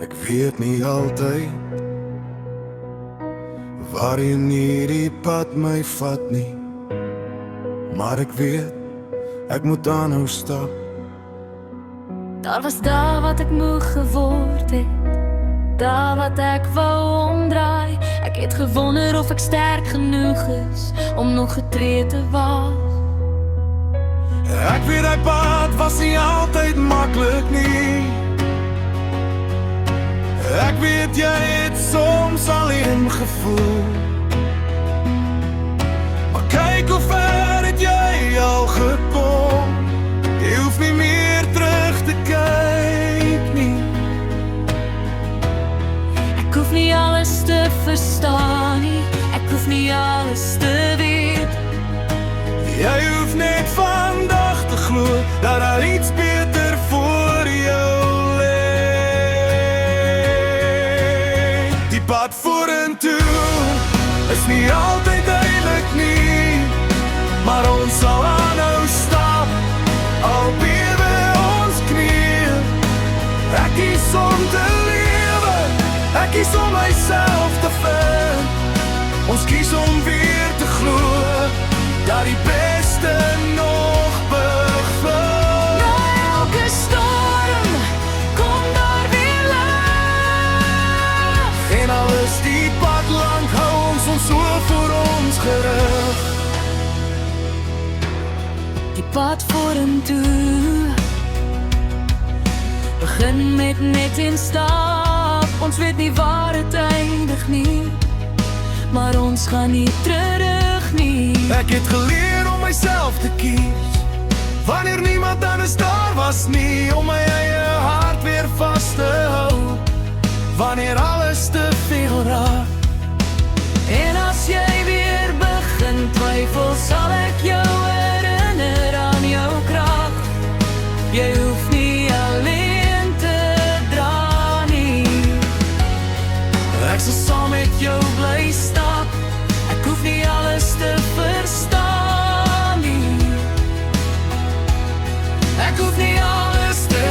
Ek weet nie altyd waarheen hierdie pad my vat nie, maar ek weet ek moet aanhou stap. Daar was daar wat ek moeg geword het, daar wat ek wou omdraai. Ek het gewonder of ek sterk genoeg is om nog 'n tree te waag. Ek weet die pad was nie altyd maklik nie. Ek weet jy het soms alleen gevoel, maar kyk hoe ver het jy al gekom. Jy hoef nie meer terug te kyk nie. Ek hoef nie alles te verstaan nie, ek hoef nie alles te weet. Jy hoef net vandag te glo dat daar iets beter voor jou lê. Die pad vorentoe is nie altyd duidelik nie, maar ons sal aanhou stap, al bewe ons knieë. Ek kies om te lewe, ek kies om myself te vind. Ons kies om weer te glo dat die beste nog begin. Na elke storm kom daar weer lig, En al is die pad lank, hou ons so voor ons gerig. die pad vorentoe begin met net een stap. Ons weet nie waar het eindig nie, maar ons gaan nie terug nie. Ek het geleer om myself te kies, wanneer niemand anders daar was nie, om my eie hart weer vast te hou, wanneer alles te veel raak. En as jy weer begin twyfel, sal ek jou herinner aan jou krag. Jy hoef nie alleen te dra nie. Ek sal saam met jou bly stap, Ek hoef nie alles te verstaan nie, ek hoef nie alles te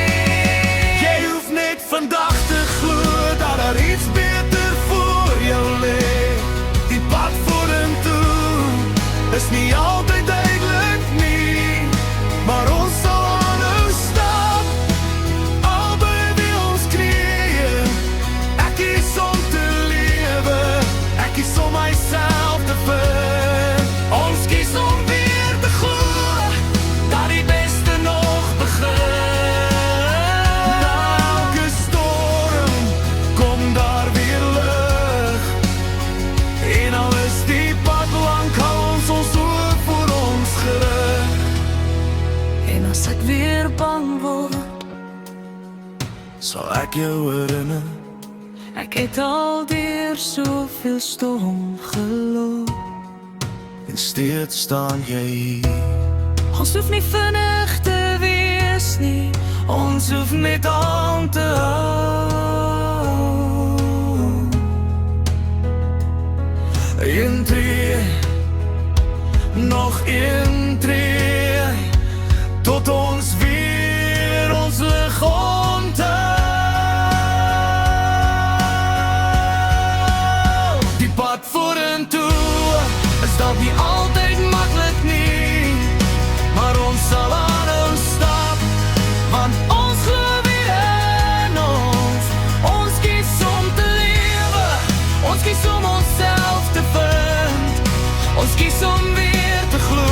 weet. Jy hoef net vandag te glo dat daar iets beter voor jou lê. Die pad vorentoe is nie altyd duidelik nie, maar ons sal aanhou stap, al bewe ons knieë. Ek kies om te lewe, ek kies om myself te vind. Ons kies om weer te glo dat die beste nog begin. Na elke storm kom daar weer lig, en al is die pad lank, hou ons oë voor ons gerig. en as ek weer bang word, Sal ek jou herinner, ek het al deur soveel storm geloop. en steeds staan jy hier. Ons hoef nie vinnig te wees nie, ons hoef net aan te hou. Een tree, nog een tree, tot ons weer ons lig onthou. Die pad vorentoe is dalk nie altyd maklik nie, maar ons sal aanhou stap, want ons glo weer in ons. Ons kies om te lewe, ons kies om onsself te vind. Ons kies om weer te glo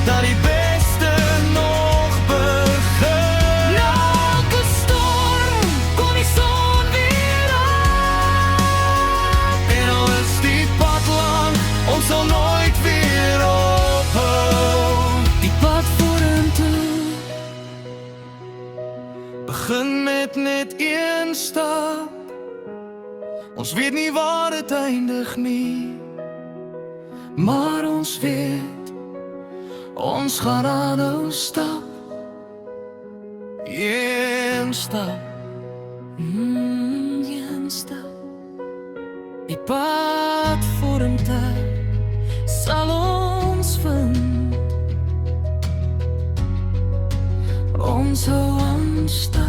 dat die beste nog begin. Na elke storm kom die son weer op, En al is die pad lang, ons sal nooit weer ophou. die pad vorentoe Begin met net een stap, ons weet nie waar het eindig nie, maar ons weet, ons gaan aanhou stap. Een stap, een stap. Die pad vorentoe sal ons vind. stad.